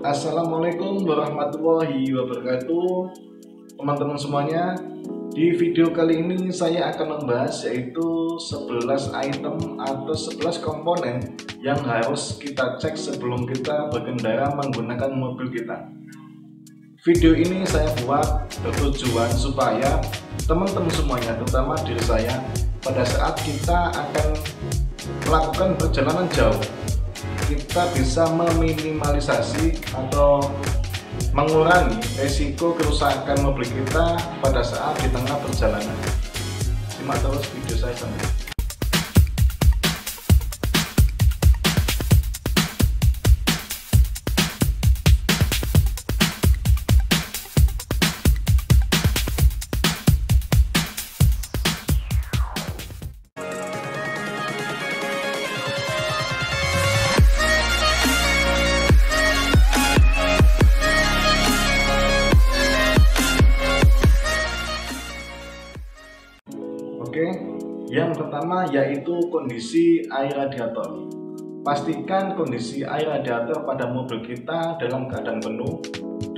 Assalamualaikum warahmatullahi wabarakatuh, teman-teman semuanya. Di video kali ini saya akan membahas yaitu 11 item atau 11 komponen yang harus kita cek sebelum kita berkendara menggunakan mobil kita. Video ini saya buat bertujuan supaya teman-teman semuanya, terutama diri saya, pada saat kita akan melakukan perjalanan jauh, kita bisa meminimalisasi atau mengurangi resiko kerusakan mobil kita pada saat di tengah perjalanan. Simak terus video saya sampai. Oke, yang pertama yaitu kondisi air radiator. Pastikan kondisi air radiator pada mobil kita dalam keadaan penuh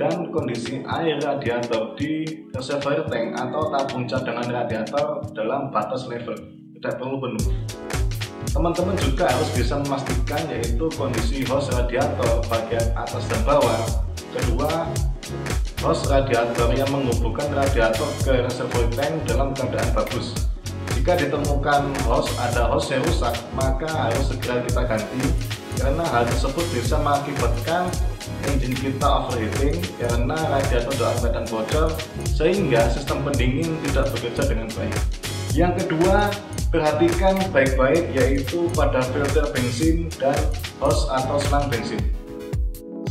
dan kondisi air radiator di reservoir tank atau tabung cadangan radiator dalam batas level, tidak perlu penuh. Teman-teman juga harus bisa memastikan yaitu kondisi hose radiator bagian atas dan bawah. Kedua, hose radiator yang menghubungkan radiator ke reservoir tank dalam keadaan bagus. Jika ditemukan ada hose yang rusak, maka harus segera kita ganti karena hal tersebut bisa mengakibatkan engine kita overheating karena radiator dalam keadaan bocor sehingga sistem pendingin tidak bekerja dengan baik. Yang kedua, perhatikan baik-baik yaitu pada filter bensin dan hose atau selang bensin.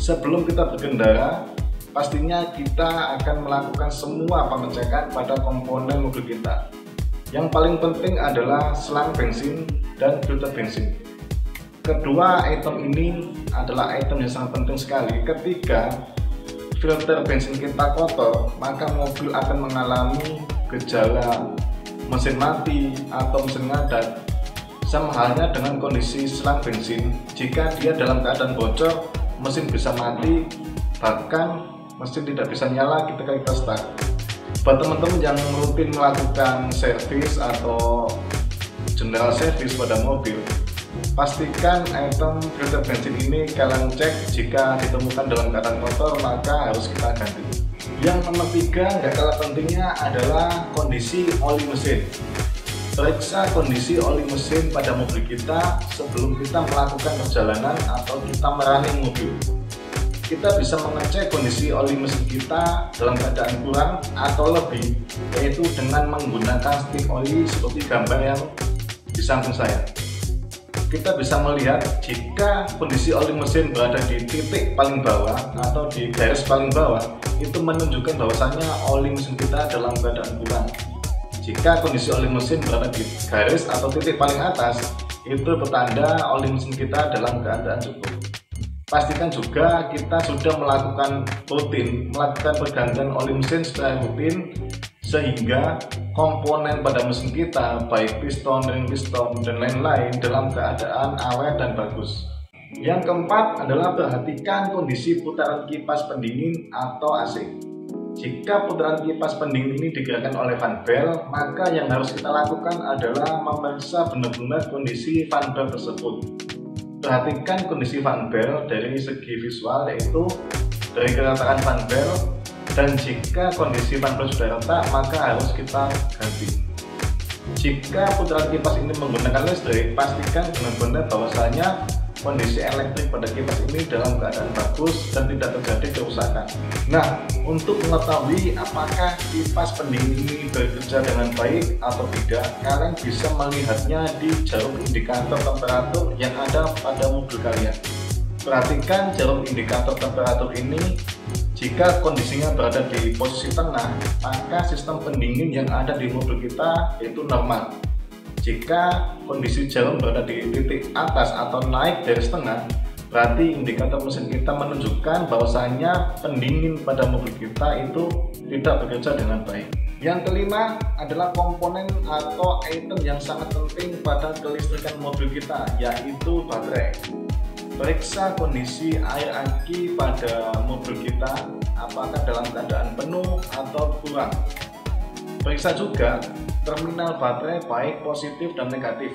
Sebelum kita berkendara, pastinya kita akan melakukan semua pengecekan pada komponen mobil kita. Yang paling penting adalah selang bensin dan filter bensin. Kedua item ini adalah item yang sangat penting sekali. Ketika filter bensin kita kotor, maka mobil akan mengalami gejala mesin mati atau mesin ngadat. Sama halnya dengan kondisi selang bensin, jika dia dalam keadaan bocor, mesin bisa mati, bahkan mesin tidak bisa nyala ketika kita start. Buat teman-teman yang rutin melakukan servis atau general service pada mobil, pastikan item filter bensin ini kalian cek. Jika ditemukan dalam keadaan kotor, maka harus kita ganti. Yang nomor 3 nggak kalah pentingnya adalah kondisi oli mesin. Periksa kondisi oli mesin pada mobil kita sebelum kita melakukan perjalanan atau kita merunning mobil. Kita bisa mengecek kondisi oli mesin kita dalam keadaan kurang atau lebih, yaitu dengan menggunakan stick oli seperti gambar yang di samping saya. Kita bisa melihat jika kondisi oli mesin berada di titik paling bawah atau di garis paling bawah, itu menunjukkan bahwasannya oli mesin kita dalam keadaan kurang. Jika kondisi oli mesin berada di garis atau titik paling atas, itu bertanda oli mesin kita dalam keadaan cukup. Pastikan juga kita sudah melakukan pergantian oli mesin secara rutin sehingga komponen pada mesin kita baik piston, ring piston, dan lain-lain dalam keadaan awet dan bagus. Yang keempat adalah perhatikan kondisi putaran kipas pendingin atau AC. Jika putaran kipas pendingin ini digerakkan oleh fan belt, maka yang harus kita lakukan adalah memeriksa benar-benar kondisi fan belt tersebut. Perhatikan kondisi fan belt dari segi visual, yaitu dari keretakan fan belt, dan jika kondisi fan belt sudah retak, maka harus kita ganti. Jika putaran kipas ini menggunakan listrik, pastikan benar-benar bahwasanya kondisi elektrik pada kipas ini dalam keadaan bagus dan tidak terjadi kerusakan. Nah, untuk mengetahui apakah kipas pendingin ini bekerja dengan baik atau tidak, kalian bisa melihatnya di jarum indikator temperatur yang ada pada mobil kalian. Perhatikan jarum indikator temperatur ini. Jika kondisinya berada di posisi tengah, maka sistem pendingin yang ada di mobil kita yaitu normal. Jika kondisi jarum berada di titik atas atau naik dari setengah, berarti indikator mesin kita menunjukkan bahwasanya pendingin pada mobil kita itu tidak bekerja dengan baik. Yang kelima adalah komponen atau item yang sangat penting pada kelistrikan mobil kita, yaitu baterai. Periksa kondisi air aki pada mobil kita, apakah dalam keadaan penuh atau kurang. Periksa juga terminal baterai baik positif dan negatif.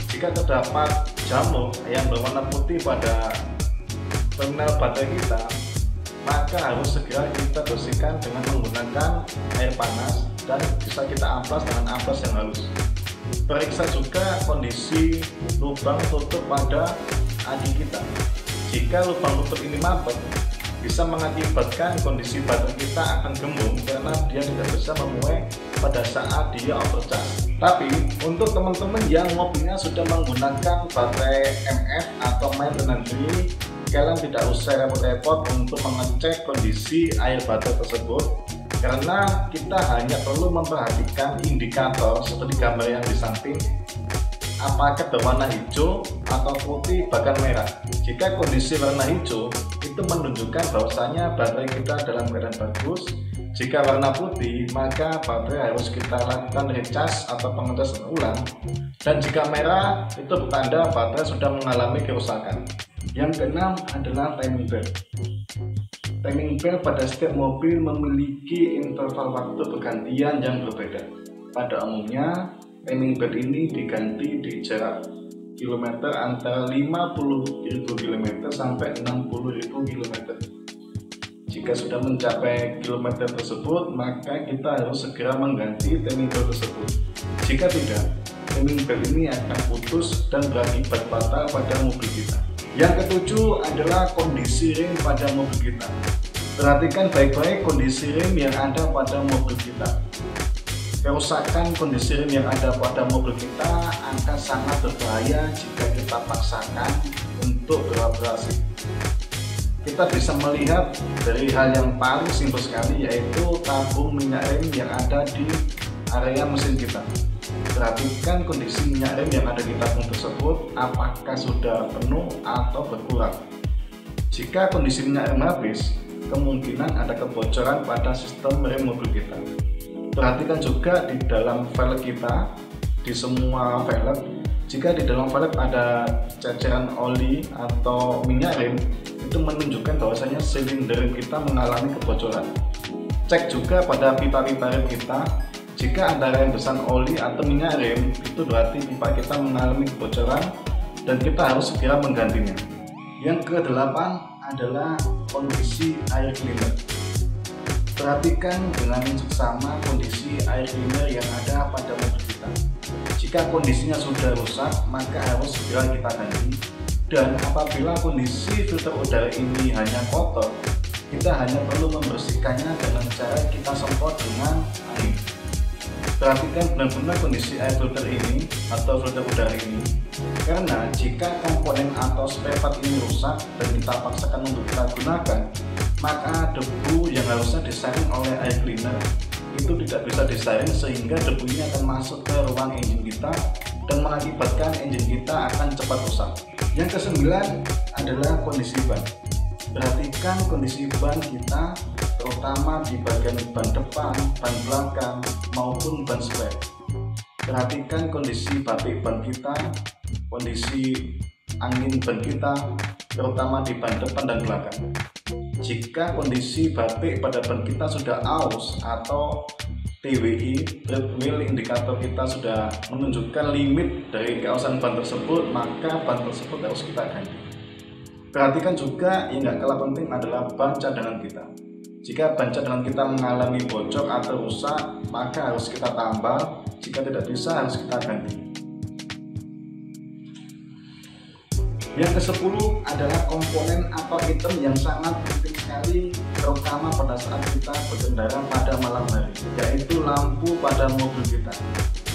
Jika terdapat jamur yang berwarna putih pada terminal baterai kita, maka harus segera kita bersihkan dengan menggunakan air panas dan bisa kita amplas dengan amplas yang halus. Periksa juga kondisi lubang tutup pada aki kita. Jika lubang tutup ini mampet, bisa mengakibatkan kondisi baterai kita akan gembung karena dia tidak bisa memuai pada saat dia overcharge. Tapi untuk teman-teman yang mobilnya sudah menggunakan baterai MF atau maintenance free, kalian tidak usah repot-repot untuk mengecek kondisi air baterai tersebut, karena kita hanya perlu memperhatikan indikator seperti gambar yang di samping, apakah berwarna hijau atau putih bahkan merah. Jika kondisi warna hijau itu menunjukkan bahwasanya baterai kita dalam keadaan bagus. Jika warna putih, maka baterai harus kita lakukan recharge atau pengecasan ulang, dan jika merah itu bertanda baterai sudah mengalami kerusakan. Yang keenam adalah timing belt. Timing belt pada setiap mobil memiliki interval waktu pergantian yang berbeda. Pada umumnya timing belt ini diganti di jarak kilometer antara 50.000 km sampai 60.000 km. Jika sudah mencapai kilometer tersebut, maka kita harus segera mengganti timing belt tersebut. Jika tidak, timing belt ini akan putus dan berakibat fatal pada mobil kita. Yang ketujuh adalah kondisi rem pada mobil kita. Perhatikan baik-baik kondisi rem yang ada pada mobil kita. Kerusakan kondisi rem yang ada pada mobil kita akan sangat berbahaya jika kita paksakan untuk beroperasi. Kita bisa melihat dari hal yang paling simpel sekali, yaitu tabung minyak rem yang ada di area mesin kita. Perhatikan kondisi minyak rem yang ada di tabung tersebut, apakah sudah penuh atau berkurang. Jika kondisi minyak rem habis, kemungkinan ada kebocoran pada sistem rem mobil kita. Perhatikan juga di dalam velg kita, di semua velg. Jika di dalam velg ada ceceran oli atau minyak rem, itu menunjukkan bahwasanya silinder rem kita mengalami kebocoran. Cek juga pada pipa-pipa rem kita. Jika ada rembesan oli atau minyak rem, itu berarti pipa kita mengalami kebocoran dan kita harus segera menggantinya. Yang kedelapan adalah kondisi air cleaner. Perhatikan dengan seksama kondisi air cleaner yang ada pada mobil kita. Jika kondisinya sudah rusak, maka harus segera kita ganti. Dan apabila kondisi filter udara ini hanya kotor, kita hanya perlu membersihkannya dengan cara kita semprot dengan air. Perhatikan benar-benar kondisi air filter ini atau filter udara ini, karena jika komponen atau spare part ini rusak dan kita paksakan untuk kita gunakan, maka debu yang harusnya disaring oleh air cleaner itu tidak bisa disaring, sehingga debu ini akan masuk ke ruang engine kita dan mengakibatkan engine kita akan cepat rusak. Yang kesembilan adalah kondisi ban. Perhatikan kondisi ban kita, terutama di bagian ban depan, ban belakang, maupun ban spek. Perhatikan kondisi batik ban kita, kondisi angin ban kita, terutama di ban depan dan belakang. Jika kondisi batik pada ban kita sudah aus atau TWI, treadmill indikator kita sudah menunjukkan limit dari keausan ban tersebut, maka ban tersebut harus kita ganti. Perhatikan juga yang gak kalah penting adalah ban cadangan kita. Jika ban cadangan kita mengalami bocor atau rusak, maka harus kita tambal. Jika tidak bisa, harus kita ganti. Yang ke-10 adalah komponen atau item yang sangat penting sekali, terutama pada saat kita berkendara pada malam hari, yaitu lampu pada mobil kita.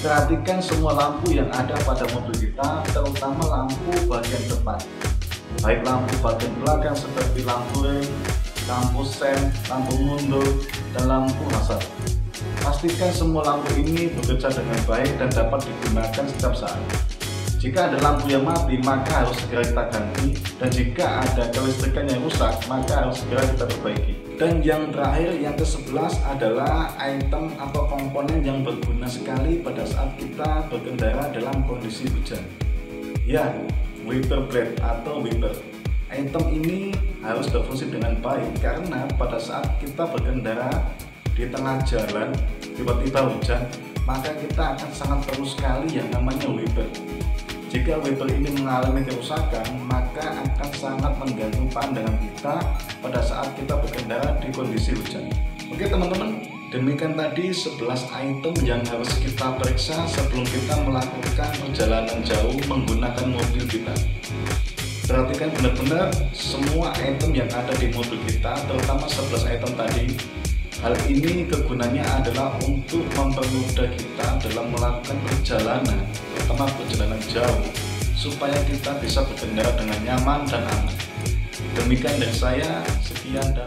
Perhatikan semua lampu yang ada pada mobil kita, terutama lampu bagian depan, baik lampu bagian belakang seperti lampu rem, lampu sen, lampu mundur, dan lampu hazard. Pastikan semua lampu ini bekerja dengan baik dan dapat digunakan setiap saat. Jika ada lampu yang mati, maka harus segera kita ganti, dan jika ada kelistrikan yang rusak, maka harus segera kita perbaiki. Dan yang terakhir, yang ke-11 adalah item atau komponen yang berguna sekali pada saat kita berkendara dalam kondisi hujan. Ya, wiper blade atau wiper. Item ini harus berfungsi dengan baik karena pada saat kita berkendara di tengah jalan tiba-tiba hujan, maka kita akan sangat perlu sekali yang namanya wiper. Jika wiper ini mengalami kerusakan, maka akan sangat mengganggu pandangan kita pada saat kita berkendara di kondisi hujan. Oke teman-teman, demikian tadi 11 item yang harus kita periksa sebelum kita melakukan perjalanan jauh menggunakan mobil kita. Perhatikan benar-benar semua item yang ada di mobil kita, terutama 11 item tadi. Hal ini kegunaannya adalah untuk mempermudah kita dalam melakukan perjalanan, terutama perjalanan jauh, supaya kita bisa berkendara dengan nyaman dan aman. Demikian dari saya, sekian dan